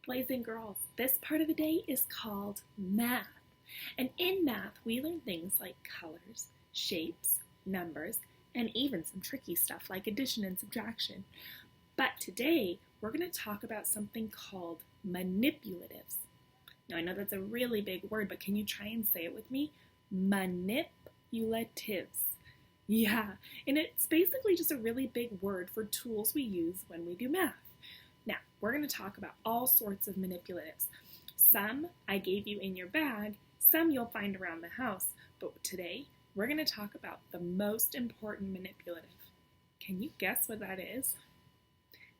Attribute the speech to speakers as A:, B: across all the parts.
A: Boys and girls, this part of the day is called math. And in math, we learn things like colors, shapes, numbers, and even some tricky stuff like addition and subtraction. But today, we're going to talk about something called manipulatives. Now, I know that's a really big word, but can you try and say it with me? Manipulatives. Yeah, and it's basically just a really big word for tools we use when we do math. Now, we're going to talk about all sorts of manipulatives. Some I gave you in your bag, some you'll find around the house, but today we're going to talk about the most important manipulative. Can you guess what that is?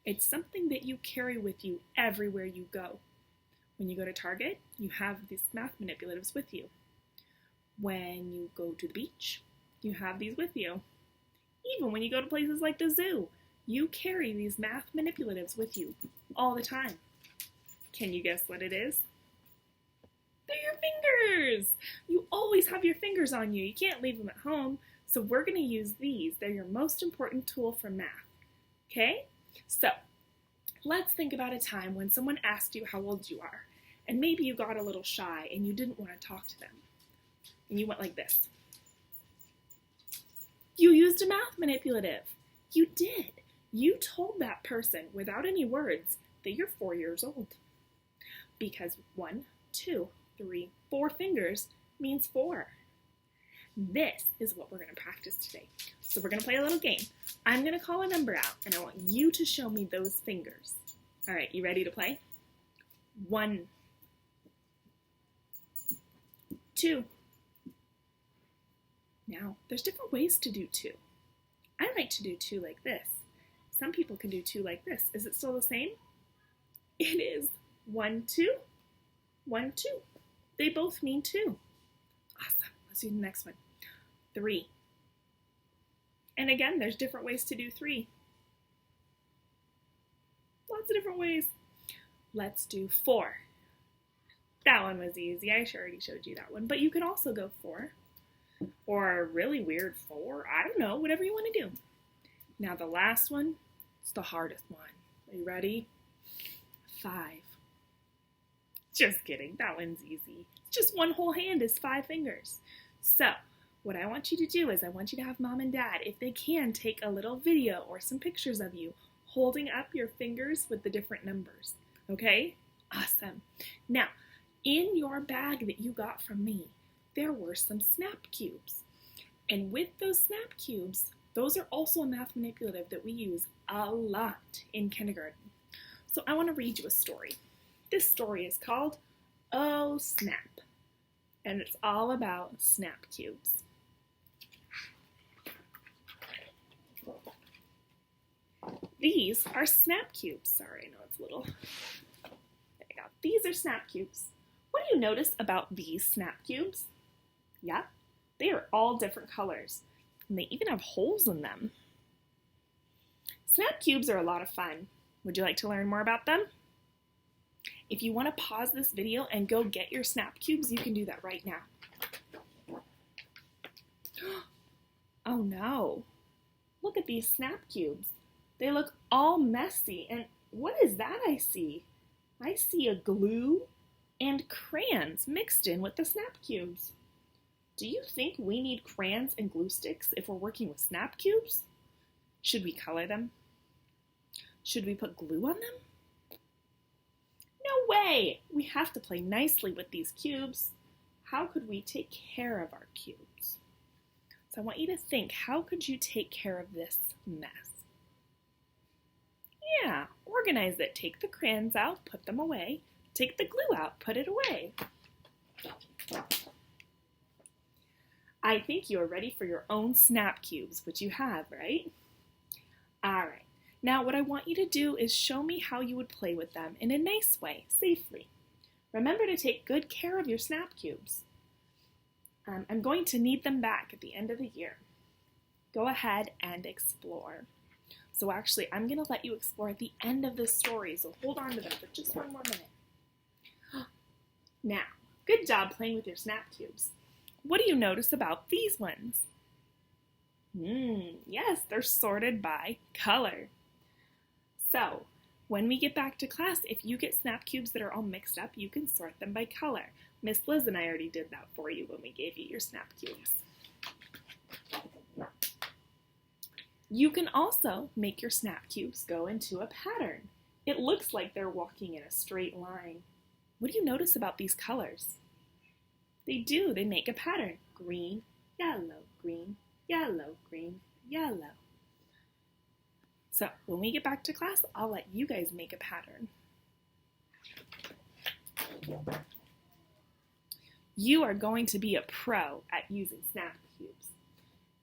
A: It's something that you carry with you everywhere you go. When you go to Target, you have these math manipulatives with you. When you go to the beach, you have these with you. Even when you go to places like the zoo, you carry these math manipulatives with you all the time. Can you guess what it is? They're your fingers! You always have your fingers on you. You can't leave them at home. So we're going to use these. They're your most important tool for math. Okay? So let's think about a time when someone asked you how old you are. And maybe you got a little shy and you didn't want to talk to them. And you went like this. You used a math manipulative. You did. You told that person without any words that you're 4 years old. Because 1, 2, 3, 4 fingers means 4. This is what we're going to practice today. So we're going to play a little game. I'm going to call a number out, and I want you to show me those fingers. All right, you ready to play? 1, 2. Now, there's different ways to do 2. I like to do 2 like this. Some people can do 2 like this. Is it still the same? It is. 1, 2, 1, 2. They both mean 2. Awesome. Let's do the next one. 3. And again, there's different ways to do 3. Lots of different ways. Let's do 4. That one was easy. I already showed you that one. But you can also go 4. Or a really weird 4. I don't know. Whatever you want to do. Now the last one is the hardest one. Are you ready? 5. Just kidding. That one's easy. Just one whole hand is 5 fingers. So what I want you to do is I want you to have mom and dad, if they can, take a little video or some pictures of you holding up your fingers with the different numbers. Okay? Awesome. Now, in your bag that you got from me, there were some snap cubes. And with those snap cubes, those are also a math manipulative that we use a lot in kindergarten. So I want to read you a story. This story is called Oh Snap, and it's all about snap cubes. These are snap cubes. Sorry, I know it's little. There you go. These are snap cubes. What do you notice about these snap cubes? Yeah, they are all different colors, and they even have holes in them. Snap cubes are a lot of fun. Would you like to learn more about them? If you want to pause this video and go get your snap cubes, you can do that right now. Oh no, look at these snap cubes. They look all messy, and what is that I see? I see a glue and crayons mixed in with the snap cubes. Do you think we need crayons and glue sticks if we're working with snap cubes? Should we color them? Should we put glue on them? No way! We have to play nicely with these cubes. How could we take care of our cubes? So I want you to think, how could you take care of this mess? Yeah, organize it. Take the crayons out, put them away. Take the glue out, put it away. I think you are ready for your own snap cubes, which you have, right? All right. Now what I want you to do is show me how you would play with them in a nice way, safely. Remember to take good care of your snap cubes. I'm going to need them back at the end of the year. Go ahead and explore. So actually, I'm going to let you explore at the end of this story, so hold on to them for just one more minute. Now, good job playing with your snap cubes. What do you notice about these ones? Yes, they're sorted by color. So, When we get back to class, if you get snap cubes that are all mixed up, you can sort them by color. Miss Liz and I already did that for you when we gave you your snap cubes. You can also make your snap cubes go into a pattern. It looks like they're walking in a straight line. What do you notice about these colors? They do. They make a pattern. Green, yellow, green, yellow, green, yellow. So when we get back to class, I'll let you guys make a pattern. You are going to be a pro at using snap cubes.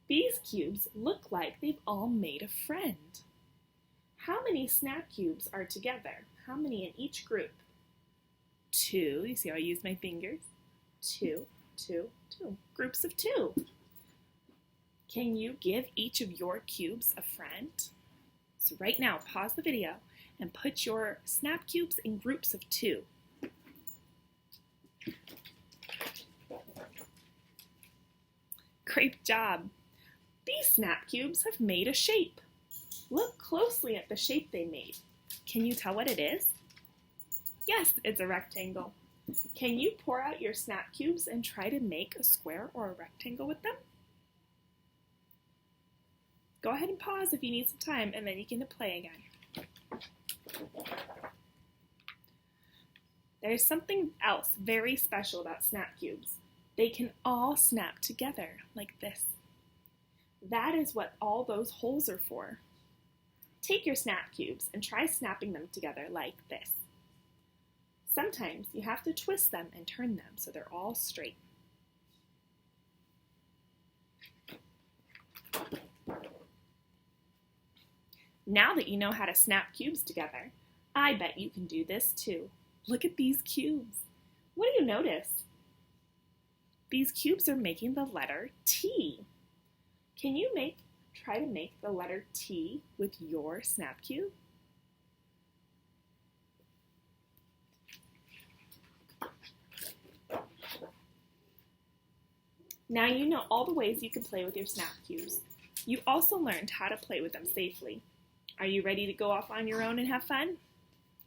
A: These cubes look like they've all made a friend. How many snap cubes are together? How many in each group? 2. You see how I use my fingers? 2, 2, 2. Groups of 2. Can you give each of your cubes a friend? So right now, pause the video and put your snap cubes in groups of 2. Great job! These snap cubes have made a shape. Look closely at the shape they made. Can you tell what it is? Yes, it's a rectangle. Can you pour out your snap cubes and try to make a square or a rectangle with them? Go ahead and pause if you need some time, and then you can play again. There's something else very special about snap cubes. They can all snap together like this. That is what all those holes are for. Take your snap cubes and try snapping them together like this. Sometimes you have to twist them and turn them so they're all straight. Now that you know how to snap cubes together, I bet you can do this too. Look at these cubes. What do you notice? These cubes are making the letter T. Can you try to make the letter T with your snap cube? Now you know all the ways you can play with your snap cubes. You also learned how to play with them safely. Are you ready to go off on your own and have fun?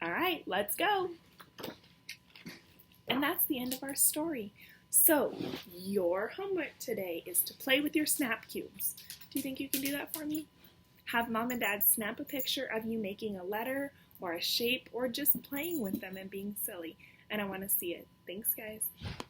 A: All right, let's go. And that's the end of our story. So, your homework today is to play with your snap cubes. Do you think you can do that for me? Have Mom and Dad snap a picture of you making a letter or a shape or just playing with them and being silly. And I want to see it. Thanks, guys.